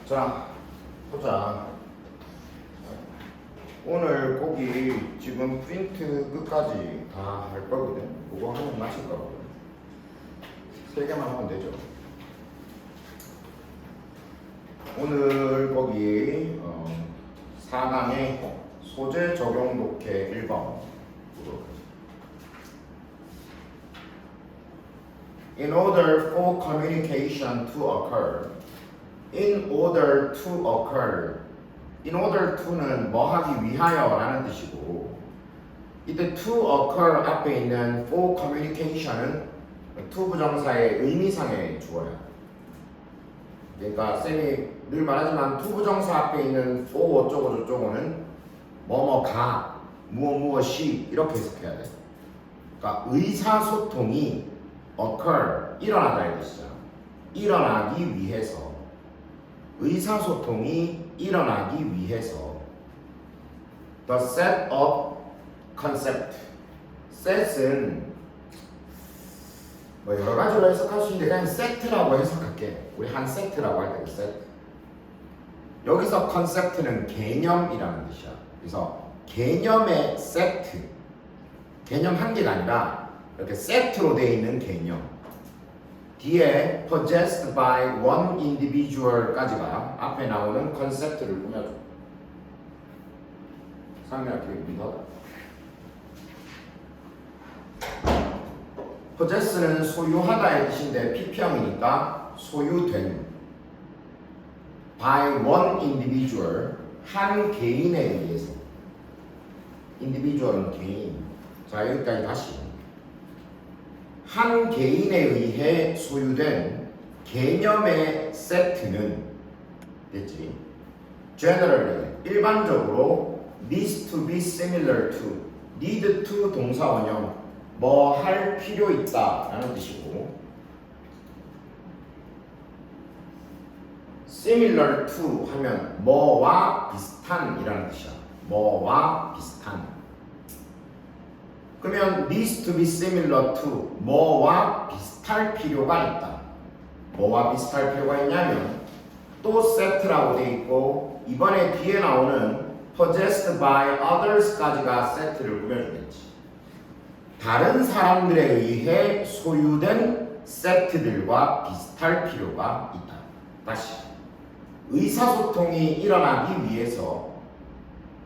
자, 보자. 오늘 거기 지금 프린트 끝까지 다 할 거거든. 그거 하면 마칠 거거든. 3개만 하면 되죠. 오늘 거기 4강의 소재 적용 독해 1번. In order for communication to occur. In order to occur. In order to는 뭐 하기 위하여 라는 뜻이고, 이때 to occur 앞에 있는 for communication은 to 부정사의 의미상의 주어야. 그러니까 쌤이 늘 말하지만 to 부정사 앞에 있는 for 어쩌고 저쩌고는 뭐뭐가, 무엇이 이렇게 해석해야 돼. 그러니까 의사소통이 occur, 일어나다 이 뜻이잖아. 일어나기 위해서. 의사소통이 일어나기 위해서 the set of concept. set은 뭐 여러 가지로 해석할 수 있는데 그냥 set라고 해석할게. 우리 한 세트라고 할 때 set. 여기서 concept는 개념이라는 뜻이야. 그래서 개념의 세트. 개념 한 개가 아니라 이렇게 세트로 되어 있는 개념. 뒤에 possessed by one individual까지가 앞에 나오는 컨셉트를 꾸며줘. 상명학교 믿어. possess는 소유하다의 뜻인데 PP형이니까 소유된. by one individual, 한 개인에 의해서. individual은 개인. 자, 여기까지 다시. 한 개인에 의해 소유된 개념의 세트는 됐지? generally, 일반적으로 needs to be similar to, need to 동사 원형, 뭐 할 필요 있다 라는 뜻이고, similar to 하면 뭐와 비슷한 이라는 뜻이야. 뭐와 비슷한. 그러면 needs to be similar to 뭐와 비슷할 필요가 있다. 뭐와 비슷할 필요가 있냐면 또 set라고 돼 있고 이번에 뒤에 나오는 possessed by others까지가 set를 꾸며주겠지. 다른 사람들에 의해 소유된 세트들과 비슷할 필요가 있다. 다시 의사소통이 일어나기 위해서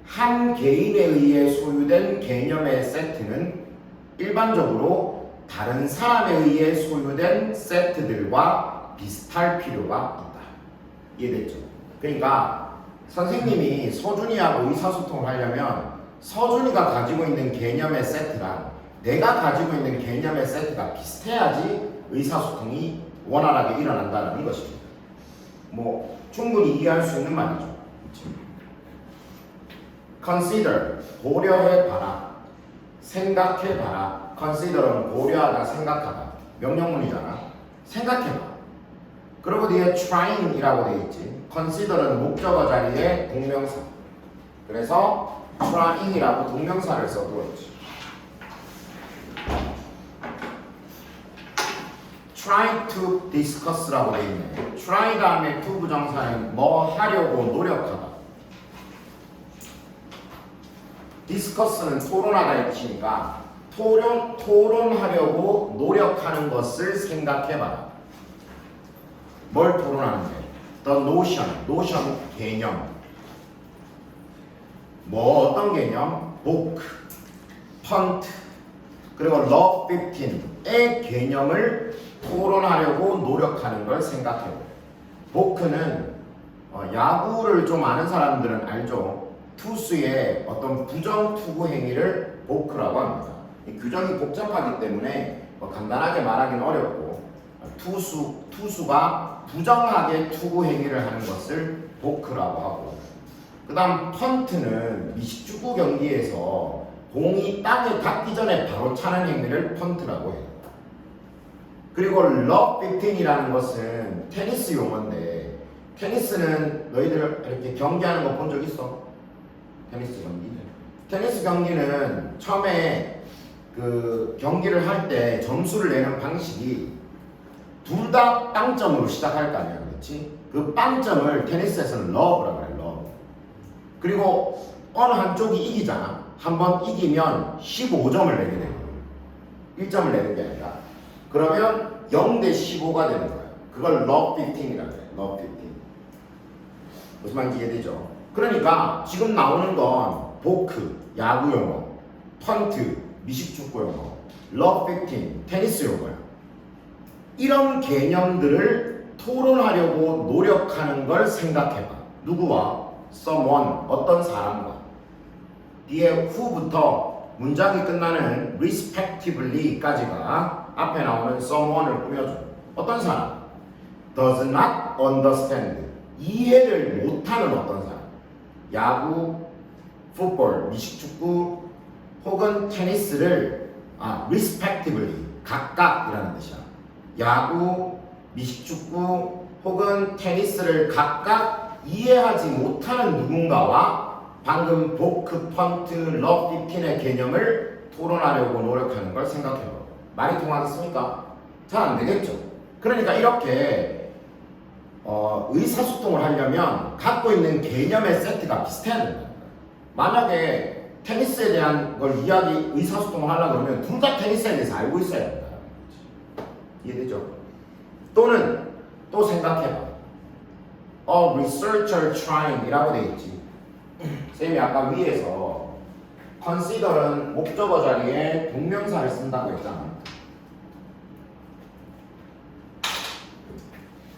한 개인에 의해 소유된 개념의 세트는 일반적으로 다른 사람에 의해 소유된 세트들과 비슷할 필요가 있다. 이해됐죠? 그러니까 선생님이 서준이하고 의사소통을 하려면 서준이가 가지고 있는 개념의 세트랑 내가 가지고 있는 개념의 세트가 비슷해야지 의사소통이 원활하게 일어난다는 것입니다. 뭐 충분히 이해할 수 있는 말이죠. consider, 고려해봐라, 생각해봐라. consider은 고려하다, 생각하다. 명령문이잖아. 생각해봐. 그리고 뒤에 trying이라고 되어 있지. consider은 목적어 자리에 동명사. 그래서 trying이라고 동명사를 써두었지. try to discuss라고 되어 있네. try 다음에 to 부정사는 뭐 하려고 노력하다. 디스커스는 토론하다의 뜻이니까 토론하려고 노력하는 것을 생각해봐라. 뭘 토론하는데? The notion 개념. 뭐 어떤 개념? book, punt, 그리고 love 15의 개념을 토론하려고 노력하는 걸 생각해봐요. book는 야구를 좀 아는 사람들은 알죠. 투수의 어떤 부정 투구 행위를 보크라고 합니다. 이 규정이 복잡하기 때문에 간단하게 말하기는 어렵고 투수가 부정하게 투구 행위를 하는 것을 보크라고 하고, 그 다음 펀트는 미식축구 경기에서 공이 땅에 닿기 전에 바로 차는 행위를 펀트라고 해요. 그리고 럽 15이라는 것은 테니스 용어인데 테니스는 너희들 이렇게 경기하는 거 본 적 있어? 테니스 경기는 처음에 그 경기를 할 때 점수를 내는 방식이 둘 다 땅점으로 시작할 거 아니야. 그렇지? 그 빵점을 테니스에서는 love라고 그래, love. 그리고 어느 한쪽이 이기잖아. 한번 이기면 15점을 내게 되거든. 1점을 내는 게 아니라. 그러면 0대 15가 되는 거야. 그걸 love 15이라고 해. love 15. 무슨 말인지 이해되죠? 그러니까 지금 나오는 건 보크, 야구 용어, 펀트, 미식축구 용어, love 15, 테니스 용어야. 이런 개념들을 토론하려고 노력하는 걸 생각해봐. 누구와? someone, 어떤 사람과. 뒤에 who부터 문장이 끝나는 respectively까지가 앞에 나오는 someone을 꾸며줘. 어떤 사람? does not understand, 이해를 못하는 어떤 사람. 야구, 풋볼, 미식축구 혹은 테니스를 respectively, 각각이라는 뜻이야. 야구, 미식축구 혹은 테니스를 각각 이해하지 못하는 누군가와 방금 보크, 펀트, 러브 15의 개념을 토론하려고 노력하는 걸 생각해봐. 말이 통하겠습니까? 잘 안 되겠죠. 그러니까 이렇게 의사소통을 하려면 갖고 있는 개념의 세트가 비슷해야 된다. 만약에 테니스에 대한 걸 의사소통을 하려고 그러면 둘 다 테니스에 대해서 알고 있어야 된다. 이해되죠? 또는 또 생각해봐. A researcher trying 이라고 되어 있지. 쌤이 아까 위에서 consider은 목적어 자리에 동명사를 쓴다고 했잖아.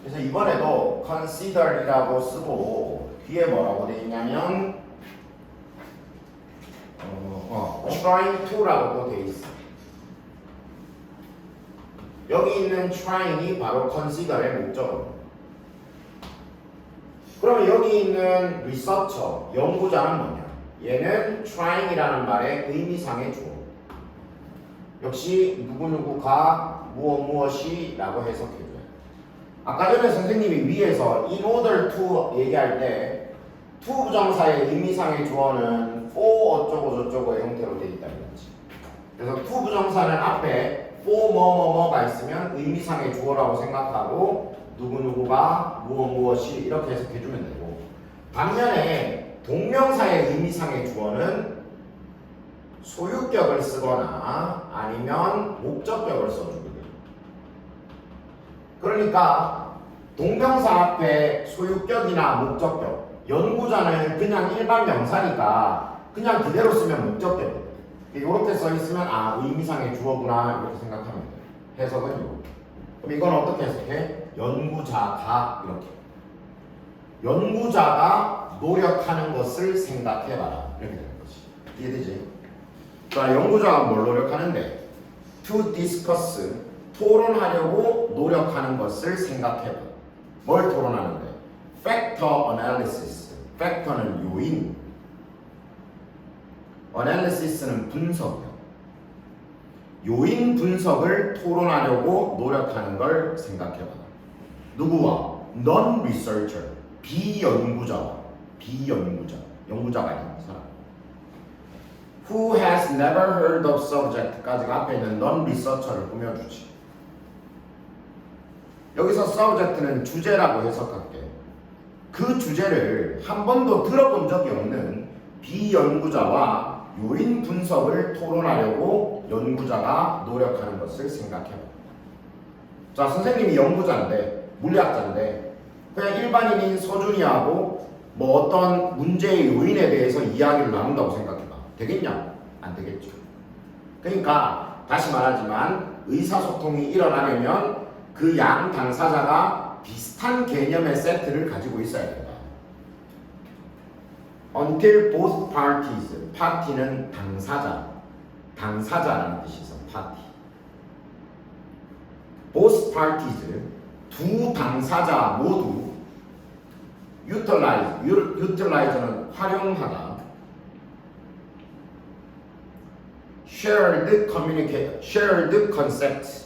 그래서 이번에도 consider이라고 쓰고 뒤에 뭐라고 되어 있냐면 trying to라고 또 되어 있어. 여기 있는 trying이 바로 consider의 목적어. 그러면 여기 있는 researcher, 연구자는 뭐냐? 얘는 trying이라는 말의 의미상의 주어. 역시 누구누구가 무엇무엇이라고 해석해줘요. 아까 전에 선생님이 위에서 in order to 얘기할 때 to 부정사의 의미상의 주어는 for 어쩌고 저쩌고의 형태로 되어 있다는 거지. 그래서 to 부정사는 앞에 for 뭐뭐뭐가 있으면 의미상의 주어라고 생각하고 누구누구가 무엇이 이렇게 해석해주면 되고, 반면에 동명사의 의미상의 주어는 소유격을 쓰거나 아니면 목적격을 써주거든요. 그러니까 동명사 앞에 소유격이나 목적격, 연구자는 그냥 일반 명사니까 그냥 그대로 쓰면 목적격이에요. 이렇게 써있으면 의미상의 주어구나 이렇게 생각하면 돼요. 해석은 이렇게. 그럼 이건 어떻게 해석해? 연구자가 이렇게. 연구자가 노력하는 것을 생각해봐라. 이렇게 되는 거지. 이해되지? 자, 연구자가 뭘 노력하는데? To discuss, 토론하려고 노력하는 것을 생각해봐. 뭘 토론하는데? Factor analysis. Factor는 요인. Analysis는 분석이요. 요인 분석을 토론하려고 노력하는 걸 생각해봐. 누구와? Non-researcher, 비연구자와. 비연구자, 연구자가 아닌 사람. Who has never heard of subject까지가 앞에 있는 non-researcher를 꾸며주지. 여기서 subject는 주제라고 해석할게. 그 주제를 한 번도 들어본 적이 없는 비연구자와 요인 분석을 토론하려고 연구자가 노력하는 것을 생각해봐. 자, 선생님이 연구자인데, 물리학자인데 그냥 일반인인 서준이하고 뭐 어떤 문제의 요인에 대해서 이야기를 나눈다고 생각해봐. 되겠냐? 안 되겠죠. 그러니까 다시 말하지만 의사소통이 일어나려면 그 양 당사자가 비슷한 개념의 세트를 가지고 있어야 된다. Until both parties, party는 당사자, 당사자라는 뜻이 있어. party. Both parties, 두 당사자 모두 utilize는 활용하다. shared concept.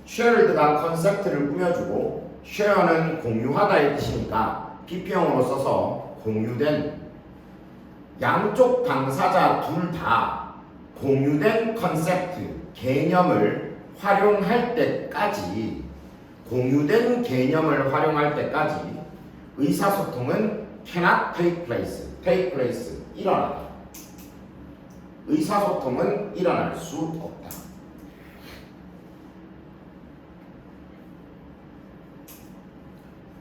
shared가 컨셉트를 꾸며주고 share는 공유하다의 뜻이니까 PP형으로 써서 공유된, 양쪽 당사자 둘 다 공유된 컨셉트, 개념을 활용할 때까지 공유된 개념을 활용할 때까지 의사소통은 cannot take place, 일어나다. 의사소통은 일어날 수 없다.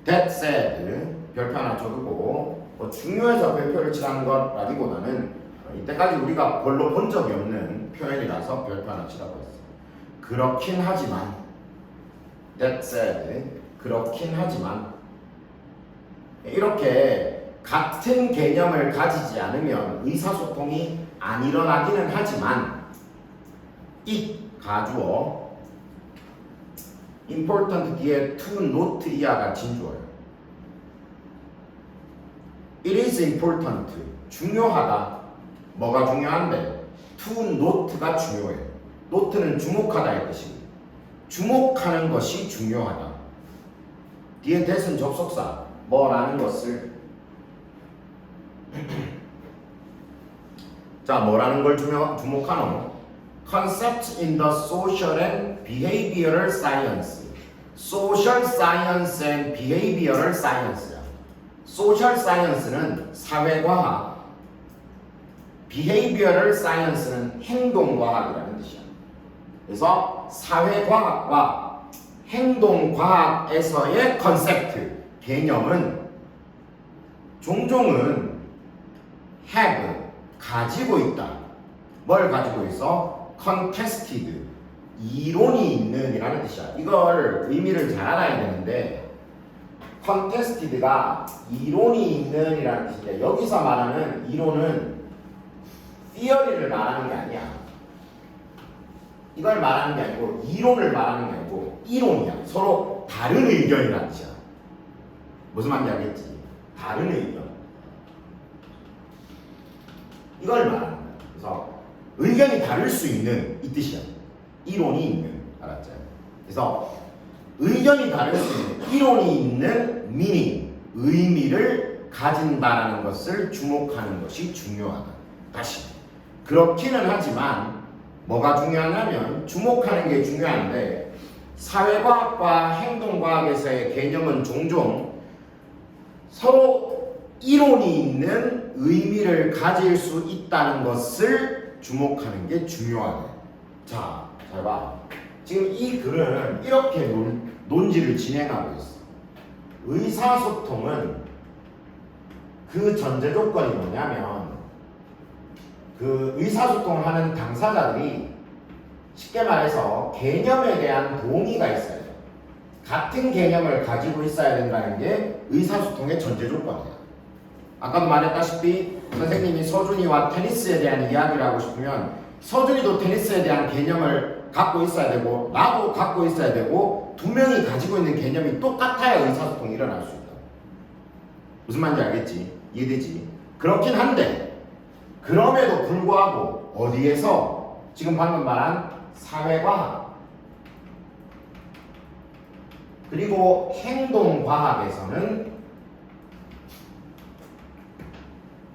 That said, 별표 하나 쳐두고 중요해서 별표를 칠하는 것라기보다는 이때까지 우리가 별로 본 적이 없는 표현이라서 별표 하나 치라고 했어요. 그렇긴 하지만 That said, 그렇긴 하지만 이렇게 같은 개념을 가지지 않으면 의사소통이 안 일어나기는 하지만 it 가주어 important 뒤에 to not 이하가 진주어예요. It is important. 중요하다. 뭐가 중요한데? to not가 중요해요. not는 주목하다의 뜻이고 주목하는 것이 중요하다. 뒤에 that은 접속사 뭐라는 것을 자 뭐라는 걸 주목하노? Concepts in the social and behavioral science. Social science and behavioral science야. Social science는 사회과학, behavioral science는 행동과학이라는 뜻이야. 그래서 사회과학과 행동과학에서의 컨셉트, 개념은 종종은 have, 가지고 있다. 뭘 가지고 있어? contested, 이론이 있는 이라는 뜻이야. 이걸 의미를 잘 알아야 되는데 contested가 이론이 있는 이라는 뜻인데 여기서 말하는 이론은 theory를 말하는 게 아니야. 이걸 말하는 게 아니고 이론을 말하는 게 아니고 이론이야. 서로 다른 의견이라는 뜻이야. 무슨 말인지 알겠지? 다른 의견. 이걸 말하는 거야. 그래서 의견이 다를 수 있는 이 뜻이야. 이론이 있는. 알았죠? 그래서 의견이 다를 수 있는 이론이 있는 meaning, 의미를 가진다라는 것을 주목하는 것이 중요하다. 다시 그렇기는 하지만 뭐가 중요하냐면 주목하는 게 중요한데 사회과학과 행동과학에서의 개념은 종종 서로 이론이 있는 의미를 가질 수 있다는 것을 주목하는 게 중요하다. 자, 잘 봐. 지금 이 글은 이렇게 논지를 진행하고 있어. 의사소통은 그 전제 조건이 뭐냐면 그 의사소통을 하는 당사자들이 쉽게 말해서 개념에 대한 동의가 있어야 돼. 같은 개념을 가지고 있어야 된다는 게 의사소통의 전제 조건이야. 아까도 말했다시피 선생님이 서준이와 테니스에 대한 이야기를 하고 싶으면 서준이도 테니스에 대한 개념을 갖고 있어야 되고 나도 갖고 있어야 되고 두 명이 가지고 있는 개념이 똑같아야 의사소통이 일어날 수 있다. 무슨 말인지 알겠지? 이해되지? 그렇긴 한데 그럼에도 불구하고 어디에서 지금 방금 말한 사회과학 그리고 행동과학에서는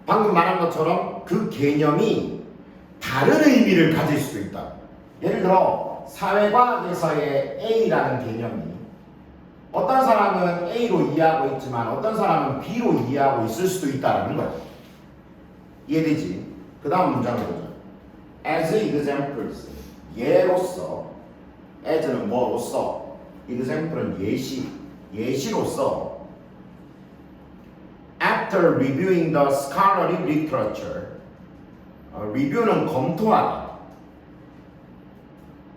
방금 말한 것처럼 그 개념이 다른 의미를 가질 수도 있다. 예를 들어 사회과학에서의 A라는 개념이 어떤 사람은 A로 이해하고 있지만 어떤 사람은 B로 이해하고 있을 수도 있다는 거야. 이해되지? 그 다음 문장을 보자. As examples, 예로서. as는 뭐로서, example은 예시, 예시로서. After reviewing the scholarly literature, review는 검토하다.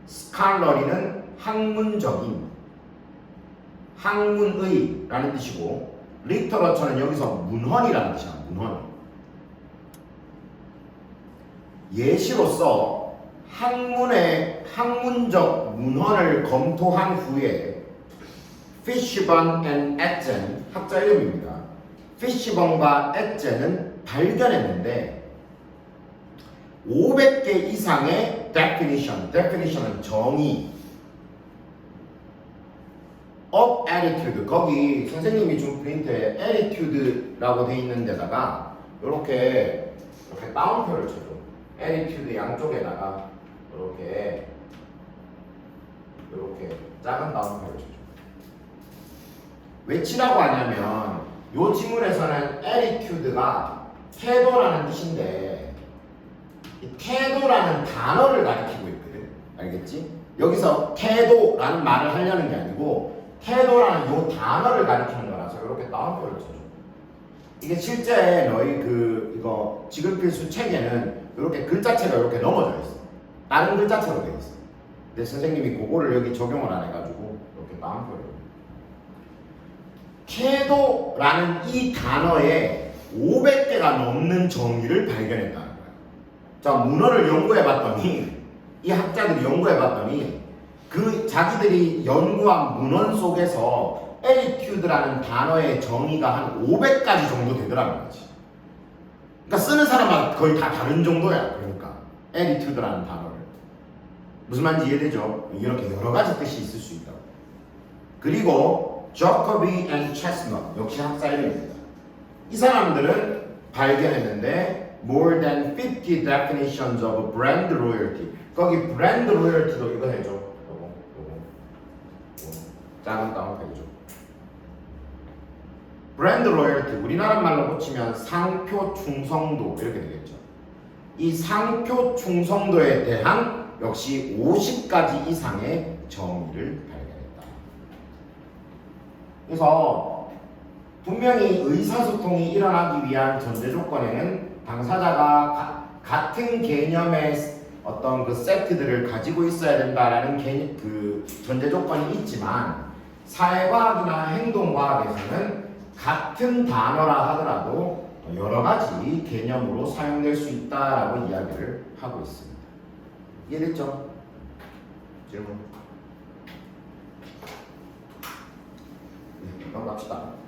scholarly는 학문적인, 학문의라는 뜻이고, literature는 여기서 문헌이라는 뜻이야. 문헌. 예시로서 학문적 문헌을 검토한 후에 피쉬번 앤 에tzen 학자 이름입니다. 피쉬번과 에tzen 발견했는데 500개 이상의 definition은 정의 of attitude 거기 선생님이 준 프린트에 attitude라고 돼 있는 데다가 이렇게 따옴표를 쳐줘. attitude 양쪽에다가 이렇게 작은 따옴표를 쳐줘. 치라고 하냐면 요 지문에서는 attitude가 태도라는 뜻인데 이 태도라는 단어를 가리키고 있거든. 알겠지? 여기서 태도라는 말을 하려는 게 아니고 태도라는 요 단어를 가리키는 거라서 이렇게 따옴표를 쳐줘. 이게 실제 너희 이거 지글필수 책에는 이렇게 글자체가 이렇게 넘어져 있어. 다른 글자체로 되어 있어. 근데 선생님이 그거를 여기 적용을 안 해가지고 이렇게 따옴표를. 태도라는 이 단어에 500개가 넘는 정의를 발견했다는 거야. 자, 문어를 연구해봤더니 이 학자들이 연구해봤더니 그 자기들이 연구한 문헌 속에서 attitude라는 단어의 정의가 한 500가지 정도 되더라는 거지. 그러니까 쓰는 사람마다 거의 다 다른 정도야. 그러니까 attitude라는 단어를 무슨 말인지 이해되죠? 이렇게 여러 가지 뜻이 있을 수 있다고. 그리고 Jacobi and Chestnut 역시 학사 이름입니다. 이 사람들은 발견했는데 more than 50 definitions of brand loyalty. 거기 brand loyalty도 이거 해줘. 요거 작은 따옴표 해줘. 브랜드 로열티, 우리나라 말로 붙이면 상표 충성도 이렇게 되겠죠. 이 상표 충성도에 대한 역시 50가지 이상의 정의를 발견했다. 그래서 분명히 의사소통이 일어나기 위한 전제 조건에는 당사자가 같은 개념의 어떤 그 세트들을 가지고 있어야 된다라는 그 전제 조건이 있지만 사회과학이나 행동과학에서는 같은 단어라 하더라도 여러 가지 개념으로 사용될 수 있다라고 이야기를 하고 있습니다. 이해됐죠? 질문? 네, 넘어갑시다.